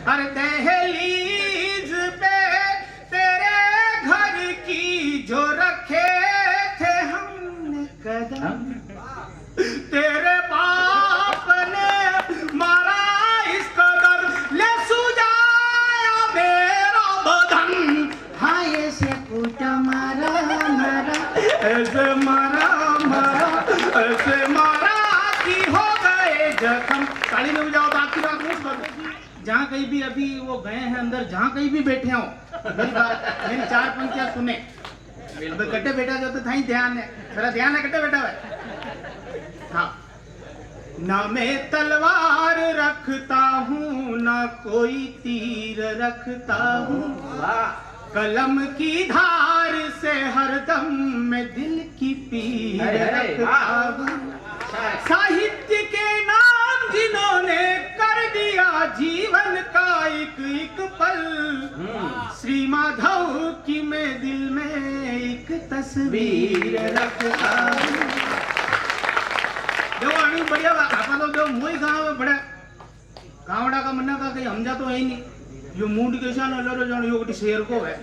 अरे दहलीज पे तेरे घर की जो रखे थे हमने कदम, तेरे बाप ने मारा इस कदर ले सुजाया मेरा बदन। हाँ ऐसे कूटा मारा मारा, ऐसे मारा मारा, ऐसे मारा कि हो गए जख्म। ताली में जाओ तो आपकी बात नोट कर दो। जहाँ कहीं भी अभी वो गए हैं अंदर, जहाँ कहीं भी बैठे हो, मेरी चार पंक्तियां सुने। कट्टे बैठा जो तो था ही ध्यान है, मेरा ध्यान है कट्टे बैठा हुआ है। हाँ, ना मैं तलवार रखता हूँ ना कोई तीर रखता हूँ, कलम की धार से हरदम मैं दिल की पीर रखता हूँ। साहित्य के नाम जिन्होंने कर दिया जीवन का एक एक पल, श्री माधव की मैं दिल में एक तस्वीर रखता हूँ। देखो बढ़िया आपा तो जो मोई गाँव में बड़ा गावड़ा का मन्ना का कहीं हमजा तो है ही नहीं। यो मूड कैसा न लो जो यो गोटी शेर को है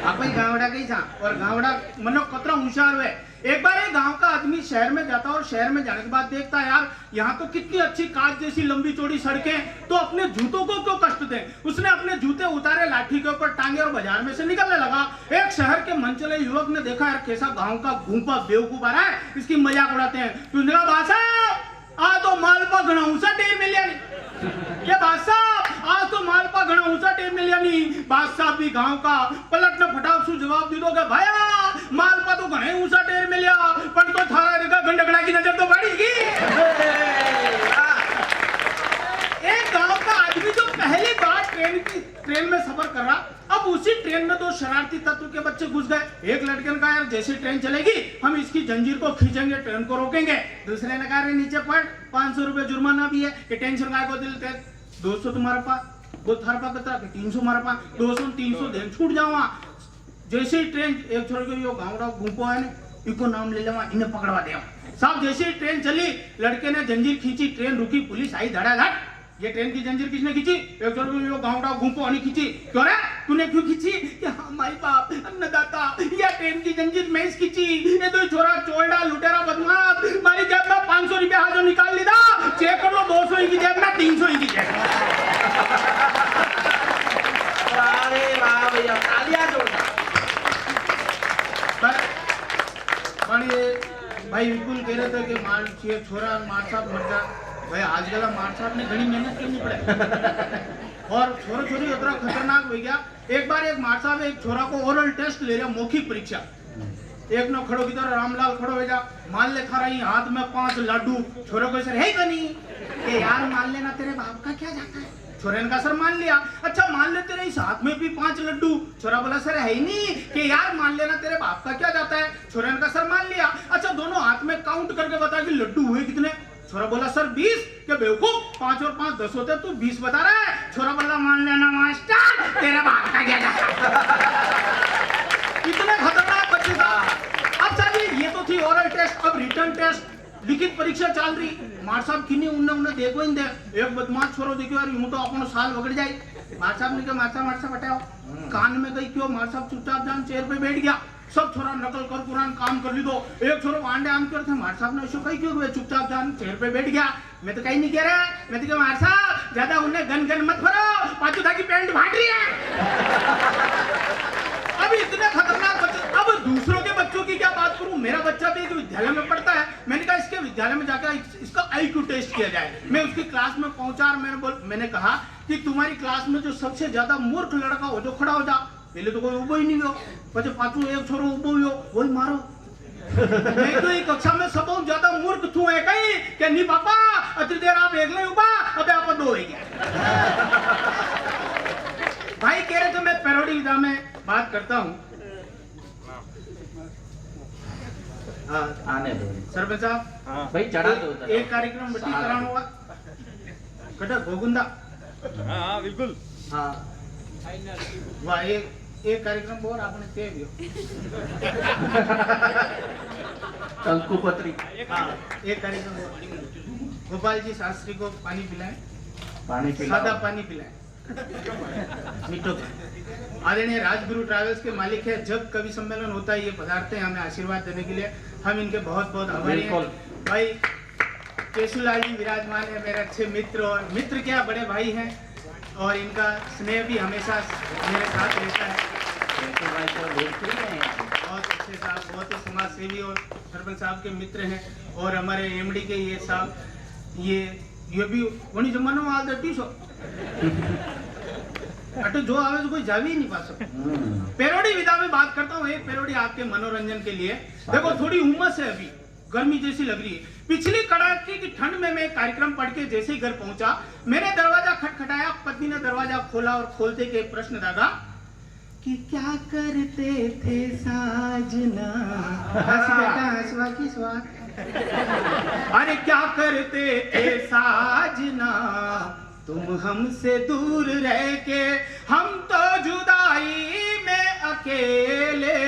आप ही गावड़ा कैसा और गावड़ा मनो कतरा होशियार है। एक बार एक गांव का आदमी शहर में जाता और शहर में जाने के बाद देखता यार यहाँ तो कितनी अच्छी कांच जैसी लंबी चौड़ी सड़कें, तो अपने जूतों को क्यों कष्ट दें। उसने अपने जूते उतारे, लाठी के ऊपर टांगे और बाजार में से निकलने लगा। एक शहर के मनचले युवक ने देखा यार कैसा गाँव का घूंपा बेवकूफ आ रहा है, इसकी मजाक उड़ाते हैं। तुझे कहा बादशाह आ तो मालपा घना ऊंचा टेर मिल गया, ये बादशाह आज तो मालपा घना ऊंचा टेर मिल गया नहीं। बादशाह भी गांव का पलट ने फटाक से जवाब दे दोगे भैया मालपा तो घना ऊंचा टेर मिल गया, पर तो थारा देखा गंडगड़ा की नजर तो बढ़ेगी। एक गांव का आदमी जो पहली बार ट्रेन में सफर कर रहा, अब उसी ट्रेन में दो शरारती तत्व के बच्चे घुस गए। एक लड़के ने कहा यार जैसे ट्रेन चलेगी हम इसकी जंजीर को खींचेंगे, ट्रेन को रोकेंगे। दूसरे ने कहा नीचे पड़ 500 रुपए जुर्माना भी है कि टेंशन काय को दिल 200 तुम्हारे पास, वो थार पास कितना 300 हमारे पास, 200 300 देन छूट जाऊंगा। जैसे ही ट्रेन एक छोड़ के यो गाँवड़ा घूमको है ना, इनको नाम ले लेवा, इन्हें पकड़वा दे साहब। जैसे ही ट्रेन चली लड़के ने जंजीर खींची, ट्रेन रुकी, पुलिस आई धड़ाधड़। ये ट्रेन की जंजीर किसने खींची? एक छोड़ के यो गाँवड़ा घूमको नहीं खींची। क्यों रे तूने क्यों खींची? हाँ माई बाप अन्नदाता, ये ट्रेन की जंजीर मैं इस खींची। ये तो छोरा चोरडा लुटेरा बदमाश मारी जेब में 500 रुपया हाजो निकाल ली था, चेक कर लो 200 की जेब में 300 की जेब। अरे वाह भैया तालियां जोड़ना। भाई बिल्कुल कह रहे थे कि मार छोरा मार साहब मर जा भाई। आजकल मार साहब ने घनी मेहनत करनी पड़े और छोरा छोरी उतना खतरनाक हो गया। एक बार एक मार साहब एक छोरा को ओरल टेस्ट ले रहा, मौखिक परीक्षा। एक ने खड़ो की तरह रामलाल खड़ो हो जा, मान ले खा रही हाथ में 5 लड्डू। छोरे को सर है कनी कि यार मान लेना तेरे बाप का क्या जाता है। छोरे ने कहा सर मान लिया। अच्छा मान ले तेरे इस हाथ में भी 5 लड्डू। छोरा बोला सर है ही नहीं कि यार मान लेना तेरे बाप का क्या जाता है। छोरे ने कहा सर मान लिया। अच्छा दोनों हाथ में काउंट करके बता कि लड्डू हुए कितने। छोरा बोला सर 20। क्या बेवकूफ 5 और 5 10 होते, तू 20 बता रहा है। छोरा बोला मान लेना मास्टर तेरे बाप का क्या जाता है। इतने खतरनाक बच्चे था। अब सर ये तो थी ओरल टेस्ट, अब रिटर्न टेस्ट लिखित परीक्षा चल रही। मार साहब किन्हीं उन्हें देखो इन दे एक बदमाश छोरो देखो यार यूं तो अपन साल बगड़ जाए। मार साहब ने कहा मार साहब हटाओ कान में गई क्यों। मार साहब चुपचाप जान चेयर पे बैठ गया। सब छोरा नकल कर पुरान काम कर ली दो। एक छोरो आंडे आम कर थे। मार साहब ने ऐसा कही क्यों चुपचाप जान चेयर पे बैठ गया। मैं तो कहीं नहीं कह रहा, मैं तो कह मार साहब ज्यादा उन्हें गन गन मत भरो, पाचू था की पैंट फाट रही है। अब इतने खतरनाक बच्चे। अब दूसरों के बच्चों की क्या बात करूं, मेरा बच्चा भी एक विद्यालय में पढ़ता है। मैंने कहा इसके विद्यालय में जाकर इसका IQ टेस्ट किया जाए। मैं उसकी क्लास में पहुंचा और मैंने कहा कि तुम्हारी क्लास में जो सबसे ज्यादा मूर्ख लड़का हो जो खड़ा हो जा। पहले तो कोई उबो ही नहीं हो, पचे पाछू एक छोरो उबो हो वही मारो। मैं तो एक कक्षा में सब ज्यादा मूर्ख थू है कहीं कि नहीं पापा अति देर आप एक ले उबा अबे आप दो हो गया। भाई कह रहे थे मैं पैरोडी विधा में बात करता हूँ। आने दो सरपंच साहब भाई चढ़ा दो एक कार्यक्रम बटी कराना हुआ कटा गोगुंदा। हाँ बिल्कुल हाँ वाह एक कार्यक्रम और आपने ते दियो कंकुपत्री। हाँ एक कार्यक्रम और गोपाल जी शास्त्री को पानी पिलाएं, पानी पिलाओ। सादा पानी पिलाएं। मिठो आदरणीय राजगुरु ट्रैवल्स के मालिक है। जब कवि सम्मेलन होता है ये पधारते हैं हमें आशीर्वाद देने के लिए, हम इनके बहुत बहुत आभारी हैं। भाई केशुलाल जी विराजमान है, मेरे अच्छे मित्र, और मित्र क्या बड़े भाई हैं, और इनका स्नेह भी हमेशा मेरे साथ रहता है। बहुत अच्छे साहब, बहुत ही समाज सेवी और सरपंच साहब के मित्र हैं। और हमारे एमडी के ये साहब, ये भी वही जमाना में आज सो अटे जो आवे तो कोई जा भी नहीं पा सकता। पेरोडी विधा में बात करता हूँ, एक पेरोडी आपके मनोरंजन के लिए। देखो थोड़ी उमस है, अभी गर्मी जैसी लग रही है। पिछली कड़ाके की ठंड में मैं कार्यक्रम पढ़ के जैसे ही घर पहुंचा, मैंने दरवाजा खटखटाया, पत्नी ने दरवाजा खोला और खोलते के प्रश्न दादा कि क्या करते थे साजना। हंस बेटा हंसवा की स्वाद। अरे क्या करते थे साजना, तुम हमसे दूर रह के, हम तो जुदाई में अकेले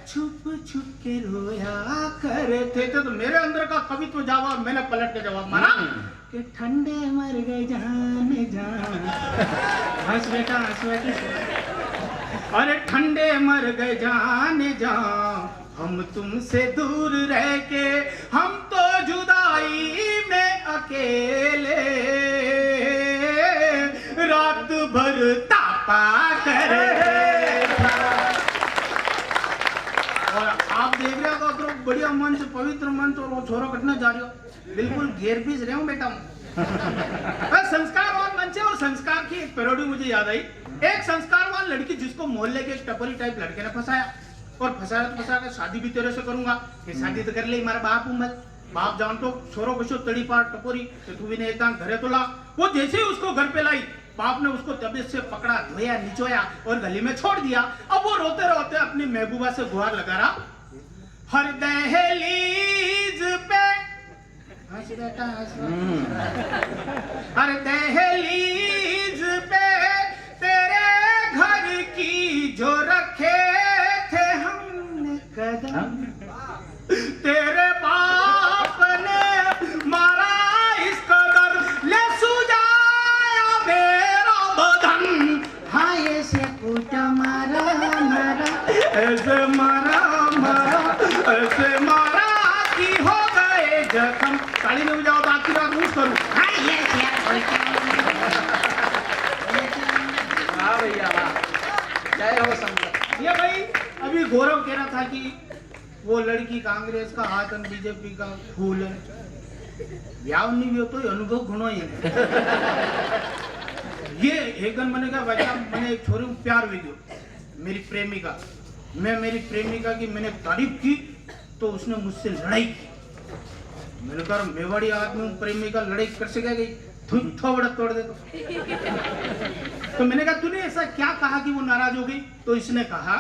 छुप छुप के रोया करते थे। तो मेरे अंदर का कवित्व जवाब, मैंने पलट के जवाब मारा कि ठंडे मर गए जाने जान। हंस बेटा हंसवा की स्वाद। अरे ठंडे मर गए जाने जान, हम तुमसे दूर रह के, हम तो जुदाई में अकेले रात भर तापा करे। और आप देख रहे हो तो बढ़िया मंच, पवित्र मंच, और वो छोरो कटने जा रही हो, बिल्कुल घेर पीस रहे हूँ बेटा। संस्कारवान मंच है, और संस्कार की एक पैरोडी मुझे याद आई। एक संस्कारवान लड़की जिसको मोहल्ले के एक टपोरी टाइप लड़के ने फंसाया, और फंसाया तो फंसा कर शादी भी तेरे से करूंगा, कि शादी तो कर ले हमारा बाप उमर बाप जान तो छोरो बचो तड़ी पार टपोरी, तो तू भी ने एक घरे तो ला। वो जैसे ही उसको घर पे लाई, बाप ने उसको तबीयत से पकड़ा, धोया, निचोया और गली में छोड़ दिया। अब वो रोते रोते अपनी महबूबा से गुहार लगा रहा, हर दहलीज पे हंस बेटा हर दहलीज पे तेरे घर की जो रखे थे हमने कदम, तेरे बाप ने मारा इस कदर, ले सुजाया मेरा बदन। हाँ ऐसे कूटा मारा मारा, ऐसे मारा मारा, ऐसे मारा कि हो गए जख्म। ताली में बजाओ, बाकी रात रूस करूं। हाँ भैया जय हो संगत। ये भाई अभी गौरव कह रहा था कि वो लड़की कांग्रेस का हाथ और बीजेपी का फूल है। ब्याह नहीं भी हो तो अनुभव घणो ही है। ये एक दिन मैंने कहा भाई मैंने एक छोरी को प्यार भी दियो, मेरी प्रेमिका, मैं मेरी प्रेमिका की मैंने तारीफ की तो उसने मुझसे लड़ाई की। मैंने कहा मेवाड़ी आदमी प्रेमिका लड़ाई कर सकेगी, थोड़ा तोड़ दे। तो मैंने कहा तूने ऐसा क्या कहा कि वो नाराज हो गई? तो इसने कहा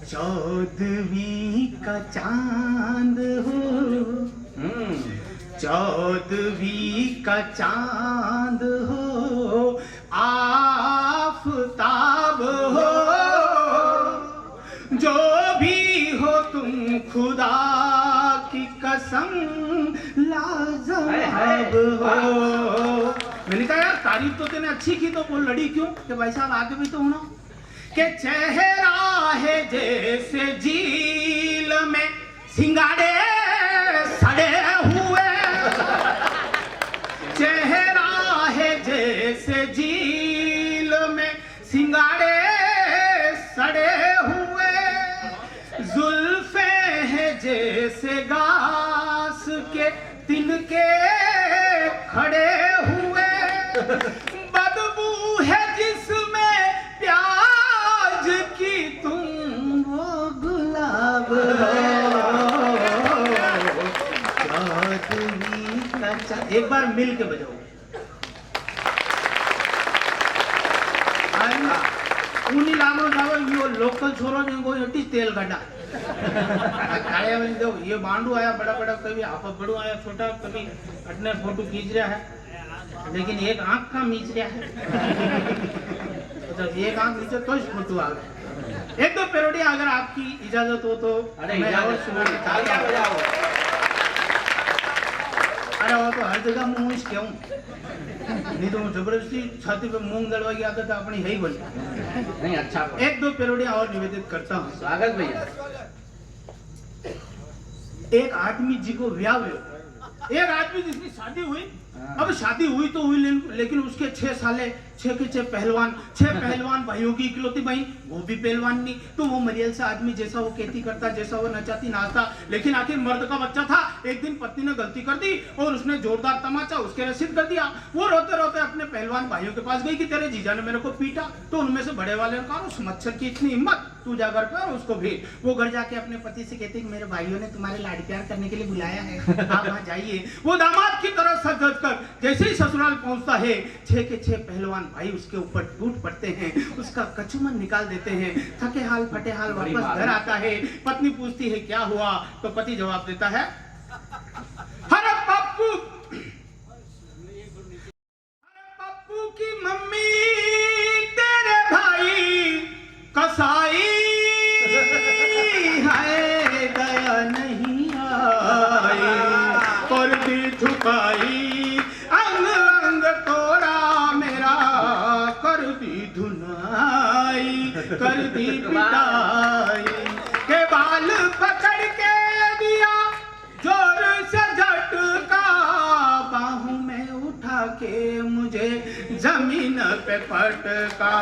14वीं का चांद हो, 14वीं का चांद हो, आफताब हो, जो भी हो तुम खुदा की कसम लाजवाब हो। मैंने कहा यार तारीफ तो तूने अच्छी की, तो वो लड़ी क्यों? कि भाई साहब आगे भी तो होना के चेहरा है जैसे झील में सिंगाड़े सड़े हुए, चेहरा है जैसे झील में सिंगाड़े सड़े हुए, जुल्फे है जैसे घास के तिनके खड़े हुए, बदबू है जिसमें प्याज की तुम वो गुलाब हो। एक बार मिल के बजाओ। उन्हीं लामो जावल यो लोकल छोरो ने कोई अटी तेल गड्ढा काले वाली दो, ये बांडू आया बड़ा बड़ा, कभी आपा बड़ू आया छोटा, कभी अटने फोटो खींच रहा है, लेकिन एक आंख का मीच रहा है। तो एक आंख नीचे तो फोटो आ गया। एक दो पेरोडी अगर आपकी इजाजत हो तो। अरे मैं और सुनो, तालियां बजाओ। अरे वो तो हर जगह मूंग क्यों नहीं तो जबरदस्ती छाती पे मूंग दलवा की आदत अपनी है ही बोली। नहीं अच्छा पड़ा। एक दो पेरोडियां और निवेदित करता हूँ। स्वागत भैया। एक आदमी जी को ब्याह हुए, एक आदमी जिसकी शादी हुई, अब शादी हुई तो हुई लेकिन उसके 6 साले 6 के 6 पहलवान भाइयों की इकलौती बहन, वो भी पहलवान नहीं, तो वो मरियल से आदमी जैसा वो खेती करता, जैसा वो नचाती नाचता, लेकिन आखिर मर्द का बच्चा था। एक दिन पत्नी ने गलती कर दी और उसने जोरदार तमाचा उसके रसीद कर दिया। वो रोते रोते अपने पहलवान भाइयों के पास गई कि तेरे जीजा ने मेरे को पीटा। तो उनमें से बड़े वाले ने कहा, उस मच्छर की इतनी हिम्मत, तू जा घर पे और उसको भेज। वो घर जाके अपने पति से कहते कि मेरे भाइयों ने तुम्हारे लाड़ प्यार करने के लिए बुलाया है, आप वहां जाइए। वो दामाद की तरह सज कर जैसे ही ससुराल पहुंचता है, 6 के 6 पहलवान भाई उसके ऊपर टूट पड़ते हैं, उसका कचुमन निकाल देते हैं। थके हाल फटे हाल वापस घर आता है। पत्नी पूछती है क्या हुआ, तो पति जवाब देता है, अरे पप्पू की मम्मी तेरे भाई कसाई है, दया नहीं आई कर दी झुकाई, अंग अंग तोड़ा मेरा कर दी धुनाई, कर दी पिटाई के बाल पकड़ के दिया जोर से झटका, बाहों में उठा के मुझे जमीन पे पटका,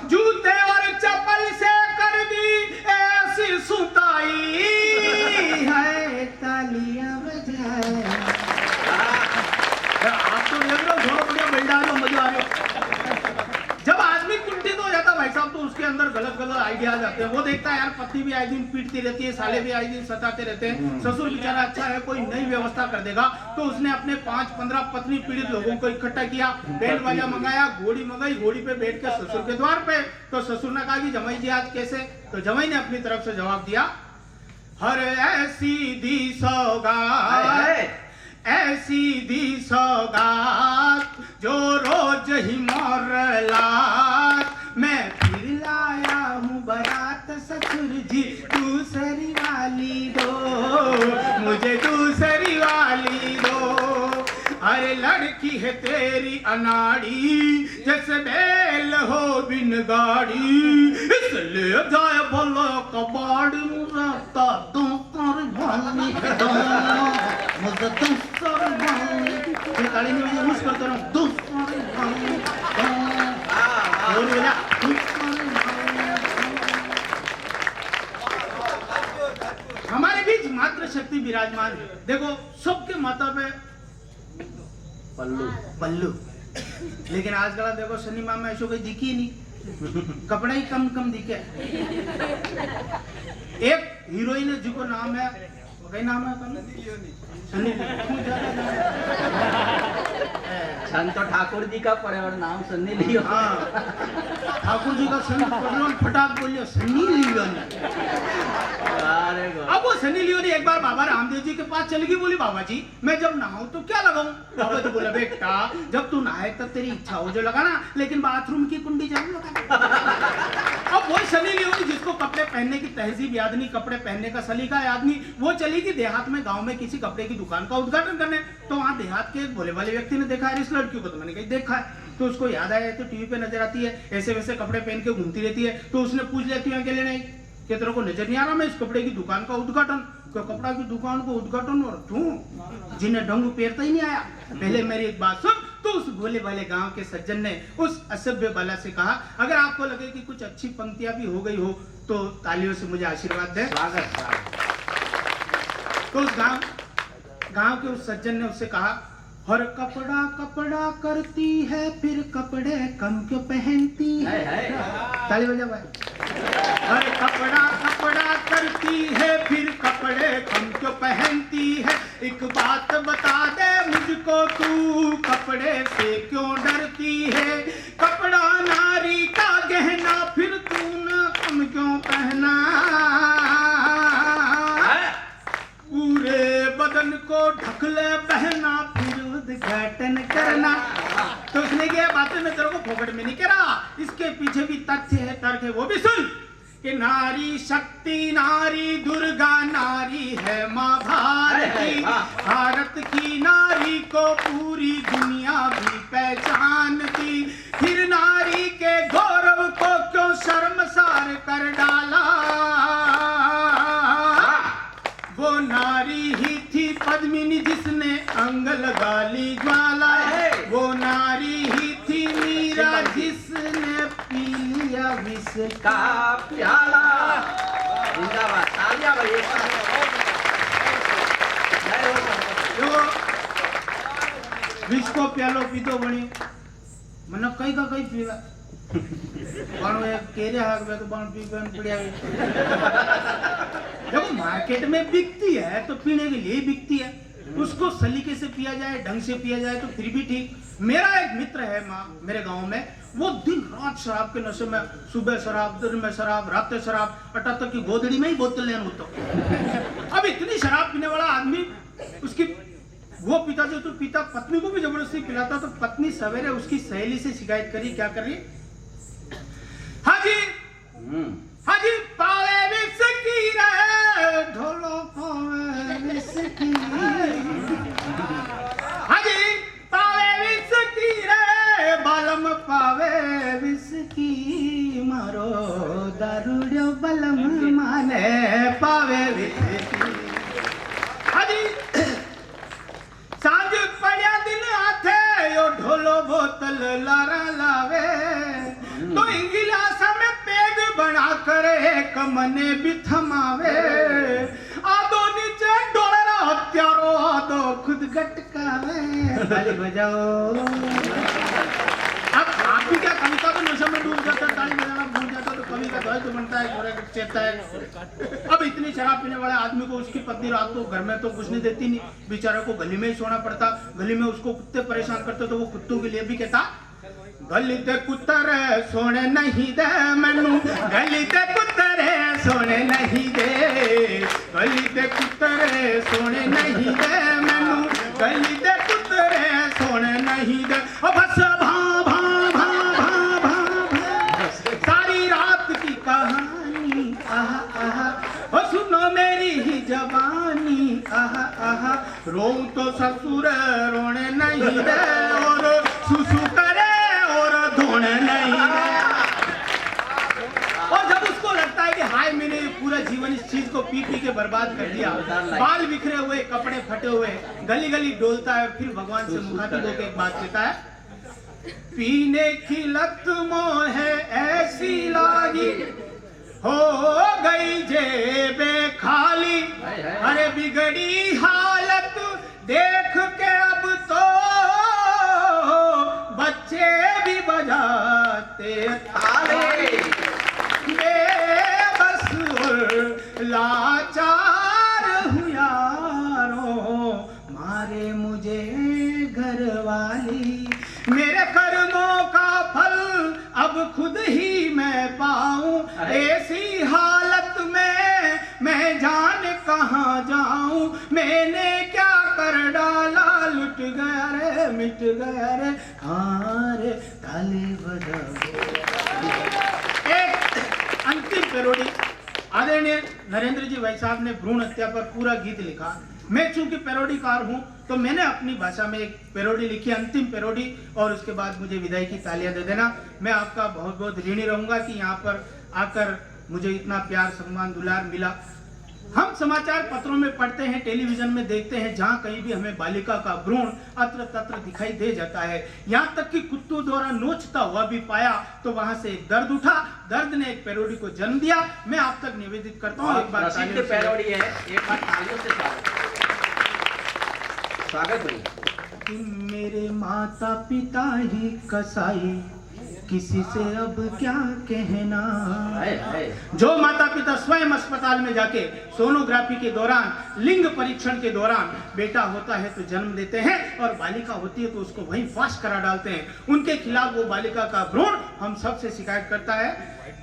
जूते और चप्पल से कर दी ऐसी सुताई है, तालियां बजाए। आप तो लग रहा हो बढ़िया बिल्डर हो, मजा आ रहा। जब आदमी कुंठित हो जाता भाई साहब, तो उसके अंदर गलत गलत आइडियाज आते हैं। वो देखता है यार पत्नी भी आए दिन पीटती रहती है, साले भी आए दिन सताते रहते हैं, ससुर बेचारा अच्छा है कोई नई व्यवस्था कर देगा। तो उसने अपने 5-15 पत्नी पीड़ित लोगों को इकट्ठा किया, बैंड वाला मंगाया, घोड़ी मंगाई, घोड़ी पे बैठ के ससुर के द्वार पे। तो ससुर ने कहा कि जमाई जी आज कैसे, तो जमाई ने अपनी तरफ से जवाब दिया, हर ऐसी दी सौगात, ऐसी दी सौगात जो रोज ही मोरलात, मैं फिर लाया हूँ बारात ससुर जी, दूसरी वाली दो मुझे, दूसरी वाली दो। अरे लड़की है तेरी अनाड़ी, जैसे बैल हो बिन गाड़ी, इसलिए जाए भला कबाड़ी रहता दो कर भानी दो, मुझे दूसरी वाली ये गाड़ी में मैं यूज करता हूँ, दूसरी वाली बोल बोला दूसरी वाली। हमारे बीच मात्र शक्ति विराजमान है। देखो सबके माथा पे पल्लू, लेकिन आजकल देखो सिनेमा में ऐसा कोई दिखी नहीं, कपड़े ही कम दिखे। एक हीरोइन है जिसको नाम है, कई नाम है सनी लियोनी। तो ठाकुर जी का पर्यावरण नाम सन्नी लियोनी। हाँ ठाकुर जी का सनी फटाक बोलिए सनी लियोनी। अब वो सनी लियोनी एक बार बाबा रामदेव जी के पास चली गई, बोली बाबा जी मैं जब नहाऊं तो क्या लगाऊं। बाबा जी बोला बेटा जब तू नहाए तब तेरी इच्छा हो जो लगाना, लेकिन बाथरूम की कुंडी जरूर लगाना। अब वही सनी लियोनी जिसको कपड़े पहनने की तहजीब याद नहीं, कपड़े पहनने का सलीका याद नहीं, वो चली गई देहात में, गांव में किसी कपड़े की दुकान का उद्घाटन करने। तो वहां देहात के एक भोले वाले व्यक्ति ने देखा है इस लड़की को, तो मैंने कहीं देखा है, तो उसको याद आया तो टीवी पे नजर आती है, ऐसे वैसे कपड़े पहन के घूमती रहती है। तो उसने पूछ लिया क्यों अकेले नहीं, कि तेरे को नजर नहीं आ रहा मैं इस कपड़े की दुकान का उद्घाटन, कपड़ा की दुकान को उद्घाटन और तू जिन्हें ढंग पेरता ही नहीं आया। पहले मेरी एक बात सुन। तो उस भोले वाले गांव के सज्जन ने उस असभ्य बाला से कहा अगर आपको लगे कि कुछ अच्छी पंक्तियां भी हो गई हो तो तालियों से मुझे आशीर्वाद दें। तो उस गांव के उस सज्जन ने उससे कहा हर कपड़ा कपड़ा करती है फिर कपड़े कम क्यों पहनती है। ताली बजा भाई। हर कपड़ा कपड़ा करती है फिर कपड़े कम क्यों पहनती है। एक बात बता दे मुझको तू कपड़े से क्यों डरती है। कपड़ा नारी का गहना फिर तूने कम क्यों पहना। पूरे बदन को ढक ले पहना फिर उद्घाटन करना। तो उसने क्या बातें मैं तेरे को फोकट में नहीं कह रहा, इसके पीछे भी तथ्य है, तर्क है, वो भी सुन। कि नारी शक्ति, नारी दुर्गा, नारी है माँ भारती। भारत की नारी को पूरी दुनिया भी पहचानती, फिर नारी के गौरव को क्यों शर्मसार कर डाला। वो नारी ही थी पद्मिनी जिसने अंग लगा ली ज्वाला। वो नारी ही थी मीरा जिसने पी लिया विष का प्याला। जिंदाबाद, तालियां भाई। जो विष को प्यालो पीतो बनी મને કઈ કા કઈ પીવા પણ એ કેરે હાગવે તો પણ પી પીને પડ્યા देखो मार्केट में बिकती है तो पीने के लिए बिकती है, उसको सलीके से पिया जाए, ढंग से पिया जाए तो फिर भी ठीक। मेरा एक मित्र है माँ मेरे गांव में, वो दिन रात शराब के नशे में, सुबह शराब, दिन में शराब, रात में शराब, अटा तक की गोदड़ी में ही बोतल लेना होता। अब इतनी शराब पीने वाला आदमी, उसकी वो पिता जो तो पिता पत्नी को भी जबरदस्ती पिलाता, तो पत्नी सवेरे उसकी सहेली से शिकायत करी, क्या कर रही, हाजी हाजी पावे विस्की रे ढोलो पावे विस्की, हाजी पावे विस्की रे बालम पावे विस्की, मारो दारूड्यो बलम माने पावे विस्की। हाजी सांझ पड़िया दिन हाथे यो ढोलो बोतल लारा लावे, तो गिलास में पेग बना कर एक मने भी थमावे। आदो नीचे डोलरा हत्यारो, आदो खुद गटकावे। ताली बजाओ। अब आप भी क्या कविता तो नशे में डूब जाता, ताली बजाना भूल जाता, तो कवि का द्वैत बनता है, गोरे चेता है। अब इतनी शराब पीने वाले आदमी को उसकी पत्नी रात को घर में तो कुछ नहीं देती, नहीं बेचारे को गली में ही सोना पड़ता। गली में उसको कुत्ते परेशान करते, तो वो कुत्तों के लिए भी कहता, गली ते कुत्तरे सोने नहीं दे मैनू, गली ते कुत्तरे सोने नहीं दे, गली ते कुत्तरे सोने नहीं दे मैनू, गली ते कुत्तरे सोने नहीं दे। ओ बस भा भा भा भा भा, सारी रात की कहानी आहा आहा, ओ सुनो मेरी ही जवानी आहा आहा, रोऊं तो ससुर रोने नहीं दे, और सुसु करे और धोने नहीं। और जब उसको लगता है कि हाय मैंने पूरा जीवन इस चीज को पी पी के बर्बाद कर दिया, बाल बिखरे हुए, कपड़े फटे हुए, गली गली डोलता है, फिर भगवान से मुखातिब होकर एक बात कहता है, पीने की लत मोहे ऐसी लागी, हो गई जेबे खाली, अरे बिगड़ी हालत देख के अब तो बच्चे भी बजाते थाले, बेबस लाचार हूँ यारों, मारे मुझे घर वाली, मेरे कर्मों का फल अब खुद ही मैं पाऊं, ऐसी हालत में मैं जाने कहाँ जाऊं, मैंने क्या कर डाला, लुट गया रे मिट गया रे, हाँ रे ताली बजाओ। एक अंतिम पैरोडी आदरणीय नरेंद्र जी भाई साहब ने भ्रूण हत्या पर पूरा गीत लिखा। मैं चूंकि पैरोडीकार हूं तो मैंने अपनी भाषा में एक पैरोडी लिखी, अंतिम पैरोडी, और उसके बाद मुझे विदाई की तालियां दे देना। मैं आपका बहुत बहुत ऋणी रहूंगा कि यहाँ पर आकर मुझे इतना प्यार सम्मान दुलार मिला। हम समाचार पत्रों में पढ़ते हैं, टेलीविजन में देखते हैं, जहाँ कहीं भी हमें बालिका का भ्रूण अत्र तत्र दिखाई दे जाता है, यहाँ तक कि कुत्तों द्वारा नोचता हुआ भी पाया, तो वहां से एक दर्द उठा, दर्द ने एक पैरोडी को जन्म दिया। मैं आप तक निवेदित करता हूँ, एक बार प्रसिद्ध पैरोडी है, एक बार तालियों से स्वागत कि मेरे माता पिता ही कसाई, किसी से अब क्या कहना। जो माता पिता स्वयं अस्पताल में जाके सोनोग्राफी के दौरान, लिंग परीक्षण के दौरान बेटा होता है तो जन्म देते हैं, और बालिका होती है तो उसको वहीं फाश करा डालते हैं, उनके खिलाफ वो बालिका का भ्रूण हम सबसे शिकायत करता है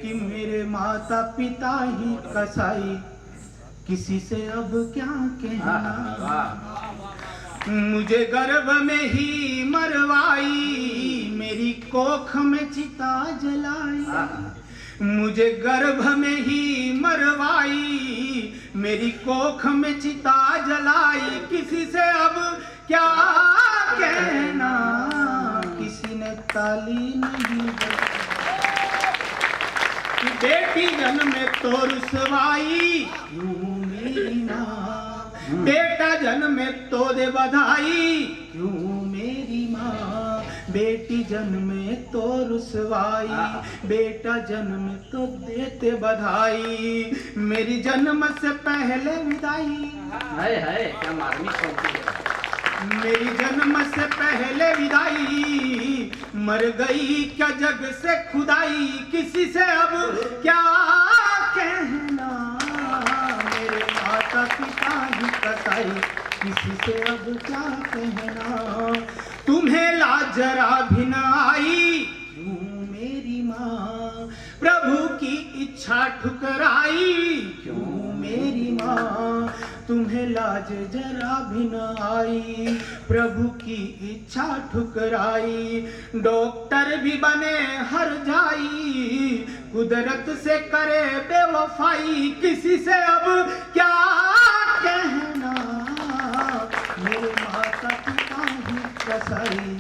कि मेरे माता पिता ही कसाई, किसी से अब क्या कहना। मुझे गर्भ में ही मरवाई, मेरी कोख में चिता जलाई, मुझे गर्भ में ही मरवाई, मेरी कोख में चिता जलाई, किसी से अब क्या कहना, किसी ने ताली नहीं बजाई। बेटी जन्मे तो रुसवाई, क्यों मेरी माँ, बेटा जन्मे तो दे बधाई, क्यों मेरी माँ, बेटी जन्मे तो रुसवाई, बेटा जन्मे तो देते बधाई, मेरी जन्म से पहले विदाई, है क्या मार्मिक पंक्ति है। मेरी जन्म से पहले विदाई, मर गई क्या जग से खुदाई, किसी से अब क्या कहना, मेरे माता पिता ही कसाई, किसी से अब क्या कहना, तुम्हें लाज जरा भी न आई, क्यों मेरी माँ, प्रभु की इच्छा ठुकराई, क्यों मेरी माँ, तुम्हें लाज जरा भी न आई, प्रभु की इच्छा ठुकराई, डॉक्टर भी बने हर जाई, कुदरत से करे बेवफाई, किसी से अब क्या कहना, मेरे माता पिता ही कसाई,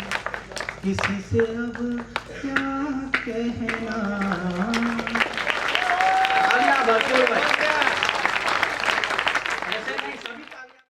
किसी से अब क्या कहना।